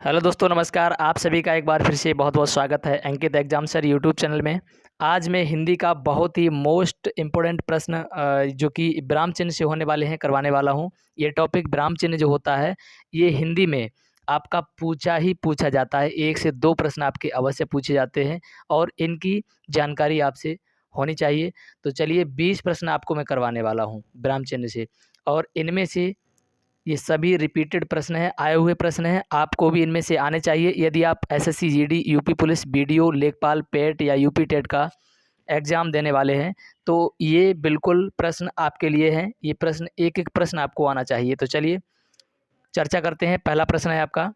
Hello दोस्तों, नमस्कार। आप सभी का एक बार फिर से बहुत बहुत स्वागत है अंकित एग्जाम सर यूट्यूब चैनल में। आज मैं हिंदी का बहुत ही मोस्ट इम्पोर्टेंट प्रश्न जो कि विराम चिन्ह से होने वाले हैं करवाने वाला हूं। ये टॉपिक विराम चिन्ह जो होता है ये हिंदी में आपका पूछा ही पूछा जाता है। 1 से 2 प्रश्न आपके अवश्य पूछे जाते हैं और इनकी जानकारी आपसे होनी चाहिए। तो चलिए 20 प्रश्न आपको मैं करवाने वाला हूँ विराम चिन्ह से, और इनमें से ये सभी रिपीटेड प्रश्न हैं, आए हुए प्रश्न हैं। आपको भी इनमें से आने चाहिए। यदि आप SSC GD, UP police, BDO, लेखपाल, पेट या यूपी टेट का एग्ज़ाम देने वाले हैं तो ये बिल्कुल प्रश्न आपके लिए हैं। ये प्रश्न एक-एक प्रश्न आपको आना चाहिए। तो चलिए चर्चा करते हैं। पहला प्रश्न है आपका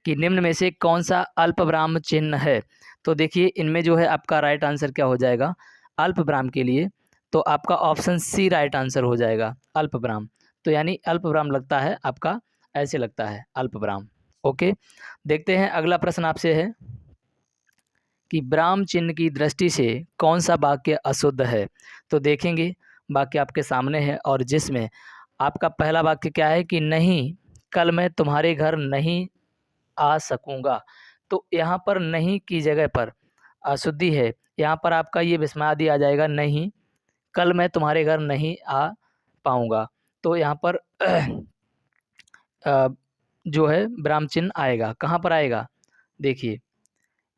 कि निम्न में से कौन-सा अल्पविराम चिन्ह है? तो देखिए इनमें जो है आपका राइट आंसर क्या हो जाएगा अल्पविराम के लिए, तो आपका ऑप्शन सी राइट आंसर हो जाएगा अल्पविराम। तो यानी अल्पविराम लगता है आपका, ऐसे लगता है अल्पविराम। ओके, देखते हैं अगला प्रश्न आपसे है कि विराम चिन्ह की दृष्टि से कौन-सा वाक्य अशुद्ध है? तो देखेंगे वाक्य आपके सामने है और जिसमें आपका पहला वाक्य क्या है कि नहीं, कल मैं तुम्हारे घर नहीं आ सकूँगा। तो यहाँ पर नहीं की जगह पर अशुद्धि है। यहाँ पर आपका ये विस्मयादि आ जाएगा, नहीं, कल मैं तुम्हारे घर नहीं आ पाऊँगा। तो यहाँ पर अ, जो है विराम चिन्ह आएगा, कहाँ पर आएगा? देखिए,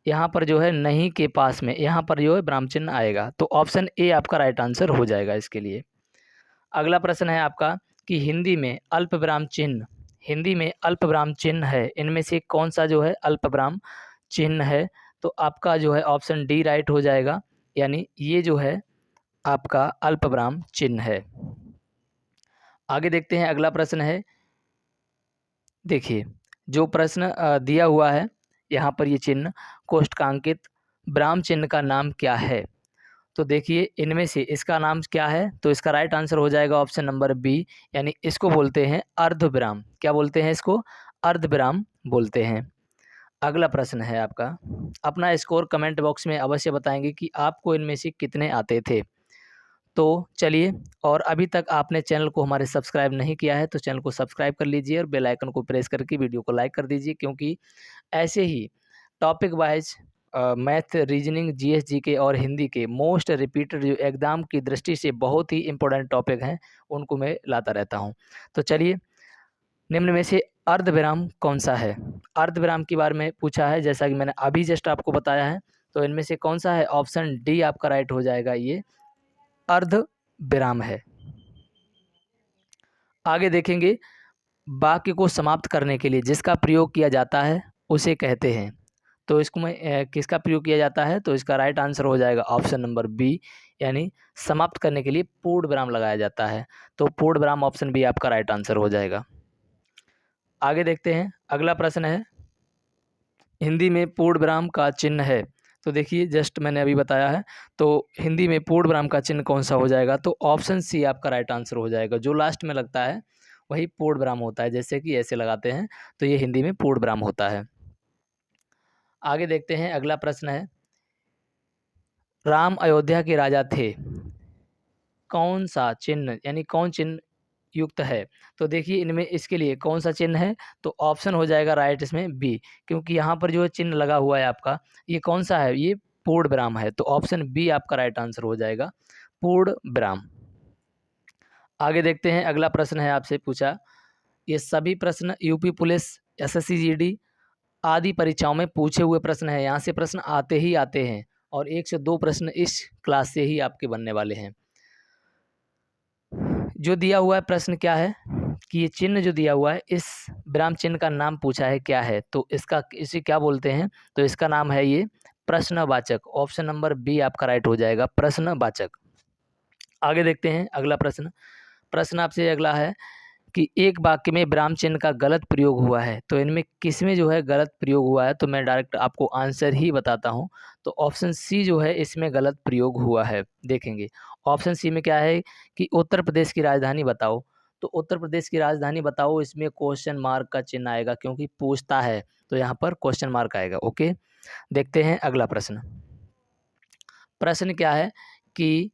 यहाँ पर जो है नहीं के पास में, यहाँ पर जो है विराम चिन्ह आएगा। तो ऑप्शन ए आपका राइट आंसर हो जाएगा इसके लिए। अगला प्रश्न है आपका कि हिंदी में अल्पविराम चिन्ह है, इनमें से कौन-सा जो है अल्पविराम चिन्ह है? तो आपका जो है ऑप्शन डी राइट हो जाएगा, यानी ये जो है आपका अल्पविराम चिन्ह है। आगे देखते हैं अगला प्रश्न है, देखिए जो प्रश्न दिया हुआ है यहाँ पर ये चिन्ह कोष्ठकांकित विराम चिन्ह का नाम क्या है? तो देखिए इनमें से इसका नाम क्या है? तो इसका राइट आंसर हो जाएगा ऑप्शन नंबर बी, यानी इसको बोलते हैं अर्धविराम। क्या बोलते हैं इसको? अर्धविराम बोलते हैं। अगला प्रश्न है आपका, अपना स्कोर कमेंट बॉक्स में अवश्य बताएंगे कि आपको इनमें से कितने आते थे। तो चलिए, और अभी तक आपने चैनल को हमारे सब्सक्राइब नहीं किया है तो चैनल को सब्सक्राइब कर लीजिए और बेल आइकन को प्रेस करके वीडियो को लाइक कर दीजिए, क्योंकि ऐसे ही topic wise math, reasoning, GS, GK और हिंदी के मोस्ट रिपीटेड जो एग्ज़ाम की दृष्टि से बहुत ही इम्पोर्टेंट टॉपिक हैं उनको मैं लाता रहता हूं। तो चलिए, निम्न में से अर्धविराम कौन सा है? अर्धविराम के बारे में पूछा है, जैसा कि मैंने अभी जस्ट आपको बताया है। तो इनमें से कौन सा है? ऑप्शन डी आपका राइट हो जाएगा, ये अर्धविराम है। आगे देखेंगे, वाक्य को समाप्त करने के लिए जिसका प्रयोग किया जाता है उसे कहते हैं। तो इसको मैं किसका प्रयोग किया जाता है? तो इसका राइट आंसर हो जाएगा ऑप्शन नंबर बी, यानी समाप्त करने के लिए पूर्ण विराम लगाया जाता है। तो पूर्ण विराम ऑप्शन बी आपका राइट आंसर हो जाएगा। आगे देखते हैं अगला प्रश्न है, हिंदी में पूर्ण विराम का चिन्ह है। तो देखिए जस्ट मैंने अभी बताया है, तो हिंदी में पूर्ण विराम का चिन्ह कौन सा हो जाएगा? तो ऑप्शन सी आपका राइट आंसर हो जाएगा। जो लास्ट में लगता है वही पूर्ण विराम होता है, जैसे कि ऐसे लगाते हैं तो ये हिंदी में पूर्ण विराम होता है। आगे देखते हैं अगला प्रश्न है, राम अयोध्या के राजा थे, कौन सा चिन्ह यानी कौन चिन्ह युक्त है? तो देखिए इनमें इसके लिए कौन सा चिन्ह है? तो ऑप्शन हो जाएगा राइट इसमें बी, क्योंकि यहाँ पर जो चिन्ह लगा हुआ है आपका, ये कौन सा है? ये पूर्ण विराम है। तो ऑप्शन बी आपका राइट आंसर हो जाएगा, पूर्ण विराम। आगे देखते हैं अगला प्रश्न है आपसे पूछा, ये सभी प्रश्न यूपी पुलिस, एसएससी जीडी आदि परीक्षाओं में पूछे हुए प्रश्न है। यहाँ से प्रश्न आते ही आते हैं और 1 से 2 प्रश्न इस क्लास से ही आपके बनने वाले हैं। जो दिया हुआ है प्रश्न क्या है कि ये चिन्ह जो दिया हुआ है, इस विराम चिन्ह का नाम पूछा है क्या है? तो इसे क्या बोलते हैं? तो इसका नाम है ये प्रश्नवाचक। ऑप्शन नंबर बी आपका राइट हो जाएगा, प्रश्नवाचक। आगे देखते हैं अगला प्रश्न। प्रश्न आपसे अगला है कि एक वाक्य में विराम चिन्ह का गलत प्रयोग हुआ है, तो इनमें किसमें जो है गलत प्रयोग हुआ है? तो मैं डायरेक्ट आपको आंसर ही बताता हूँ। तो ऑप्शन सी जो है इसमें गलत प्रयोग हुआ है। देखेंगे ऑप्शन सी में क्या है कि उत्तर प्रदेश की राजधानी बताओ। तो उत्तर प्रदेश की राजधानी बताओ, इसमें क्वेश्चन मार्क का चिन्ह आएगा, क्योंकि पूछता है तो यहाँ पर क्वेश्चन मार्क आएगा। ओके, देखते हैं अगला प्रश्न। प्रश्न क्या है कि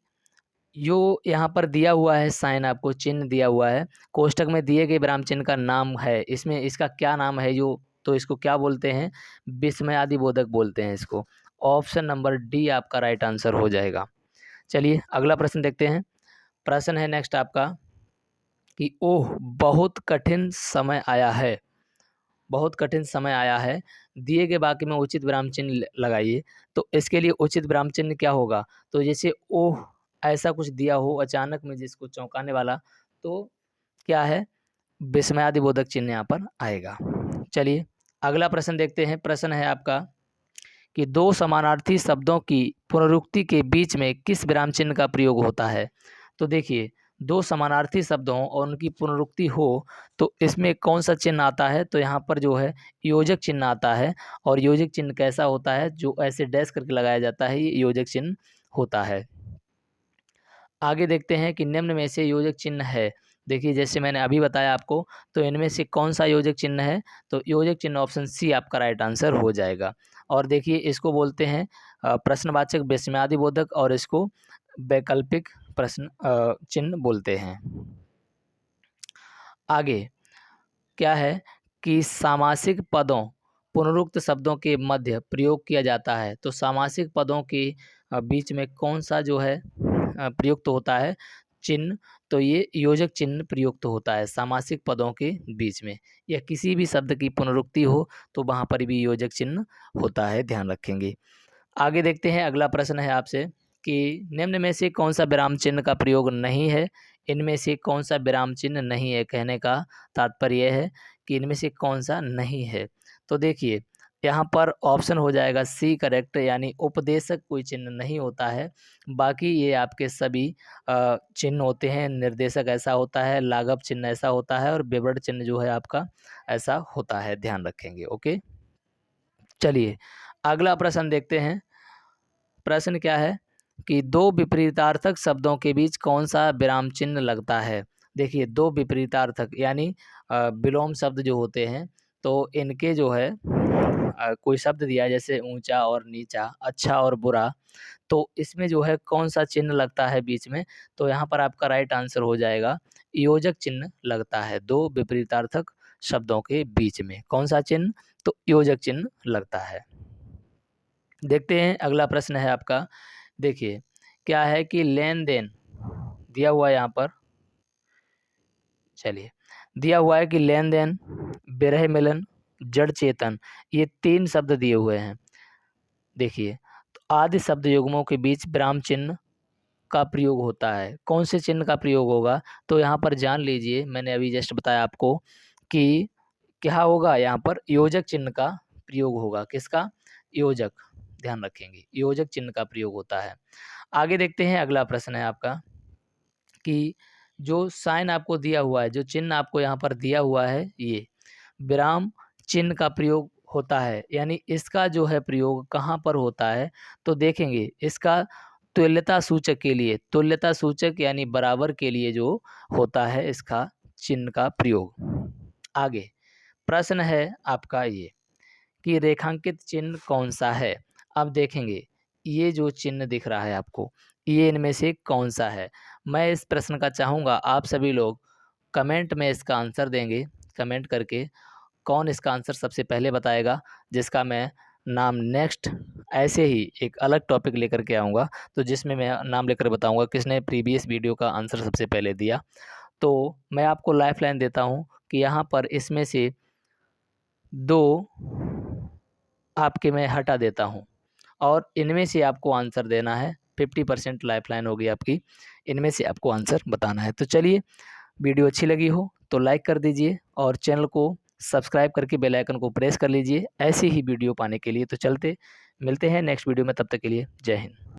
जो यहाँ पर दिया हुआ है साइन, आपको चिन्ह दिया हुआ है, कोष्ठक में दिए गए विराम चिन्ह का नाम है, इसमें इसका क्या नाम है? जो तो इसको क्या बोलते हैं, विस्मयादि बोधक बोलते हैं इसको। ऑप्शन नंबर डी आपका राइट आंसर हो जाएगा। चलिए अगला प्रश्न देखते हैं। प्रश्न है नेक्स्ट आपका कि ओह बहुत कठिन समय आया है, बहुत कठिन समय आया है, दिए गए वाक्य में उचित विराम चिन्ह लगाइए। तो इसके लिए उचित विराम चिन्ह क्या होगा, तो जैसे ओह ऐसा कुछ दिया हो अचानक में जिसको चौंकाने वाला, तो क्या है, विस्मयादिबोधक चिन्ह यहाँ पर आएगा। चलिए अगला प्रश्न देखते हैं। प्रश्न है आपका कि दो समानार्थी शब्दों की पुनरुक्ति के बीच में किस विराम चिन्ह का प्रयोग होता है। तो देखिए दो समानार्थी शब्द हों और उनकी पुनरुक्ति हो तो इसमें कौन सा चिन्ह आता है, तो यहाँ पर जो है योजक चिन्ह आता है। और योजक चिन्ह कैसा होता है, जो ऐसे डैश करके लगाया जाता है, ये योजक चिन्ह होता है। आगे देखते हैं कि निम्न में से योजक चिन्ह है, देखिए जैसे मैंने अभी बताया आपको, तो इनमें से कौन सा योजक चिन्ह है, तो योजक चिन्ह ऑप्शन सी आपका राइट आंसर हो जाएगा। और देखिए इसको बोलते हैं प्रश्नवाचक विस्मयादिबोधक और इसको वैकल्पिक प्रश्न चिन्ह बोलते हैं। आगे क्या है कि सामासिक पदों पुनरुक्त शब्दों के मध्य प्रयोग किया जाता है, तो सामासिक पदों के बीच में कौन सा जो है प्रयुक्त होता है चिन्ह, तो ये योजक चिन्ह प्रयुक्त होता है सामासिक पदों के बीच में, या किसी भी शब्द की पुनरुक्ति हो तो वहाँ पर भी योजक चिन्ह होता है, ध्यान रखेंगे। आगे देखते हैं अगला प्रश्न है आपसे कि निम्न में से कौन सा विराम चिन्ह का प्रयोग नहीं है, इनमें से कौन सा विराम चिन्ह नहीं है, कहने का तात्पर्य यह है कि इनमें से कौन सा नहीं है। तो देखिए यहाँ पर ऑप्शन हो जाएगा सी करेक्ट, यानी उपदेशक कोई चिन्ह नहीं होता है, बाकी ये आपके सभी चिन्ह होते हैं। निर्देशक ऐसा होता है, लाघव चिन्ह ऐसा होता है और विवरण चिन्ह जो है आपका ऐसा होता है, ध्यान रखेंगे। ओके चलिए अगला प्रश्न देखते हैं। प्रश्न क्या है कि दो विपरीतार्थक शब्दों के बीच कौन सा विराम चिन्ह लगता है। देखिए दो विपरीतार्थक यानी विलोम शब्द जो होते हैं, तो इनके जो है कोई शब्द दिया जैसे ऊंचा और नीचा, अच्छा और बुरा, तो इसमें जो है कौन सा चिन्ह लगता है बीच में, तो यहाँ पर आपका राइट आंसर हो जाएगा योजक चिन्ह लगता है। दो विपरीतार्थक शब्दों के बीच में कौन सा चिन्ह, तो योजक चिन्ह लगता है। देखते हैं अगला प्रश्न है आपका, देखिए क्या है कि लेन देन दिया हुआ है यहाँ पर, चलिए दिया हुआ है कि लेन देन, विरह मिलन, जड़ चेतन, ये तीन शब्द दिए हुए हैं। देखिए तो आदि शब्द युग्मों के बीच विराम चिन्ह का प्रयोग होता है, कौन से चिन्ह का प्रयोग होगा, तो यहाँ पर जान लीजिए, मैंने अभी जस्ट बताया आपको कि क्या होगा, यहाँ पर योजक चिन्ह का प्रयोग होगा। किसका, योजक, ध्यान रखेंगे योजक चिन्ह का प्रयोग होता है। आगे देखते हैं अगला प्रश्न है आपका कि जो साइन आपको दिया हुआ है, जो चिन्ह आपको यहाँ पर दिया हुआ है, ये विराम चिन्ह का प्रयोग होता है, यानी इसका जो है प्रयोग कहाँ पर होता है, तो देखेंगे इसका तुल्यता सूचक के लिए, तुल्यता सूचक यानी बराबर के लिए जो होता है इसका चिन्ह का प्रयोग। आगे प्रश्न है आपका ये कि रेखांकित चिन्ह कौन सा है। अब देखेंगे ये जो चिन्ह दिख रहा है आपको, ये इनमें से कौन सा है। मैं इस प्रश्न का चाहूँगा आप सभी लोग कमेंट में इसका आंसर देंगे, कमेंट करके कौन इसका आंसर सबसे पहले बताएगा, जिसका मैं नाम नेक्स्ट ऐसे ही एक अलग टॉपिक लेकर के आऊँगा, तो जिसमें मैं नाम लेकर बताऊँगा किसने प्रीवियस वीडियो का आंसर सबसे पहले दिया। तो मैं आपको लाइफ लाइन देता हूँ कि यहाँ पर इसमें से दो आपके मैं हटा देता हूँ और इनमें से आपको आंसर देना है। 50% लाइफलाइन होगी आपकी, इनमें से आपको आंसर बताना है। तो चलिए वीडियो अच्छी लगी हो तो लाइक कर दीजिए और चैनल को सब्सक्राइब करके बेल आइकन को प्रेस कर लीजिए ऐसी ही वीडियो पाने के लिए। तो चलते मिलते हैं नेक्स्ट वीडियो में, तब तक के लिए जय हिंद।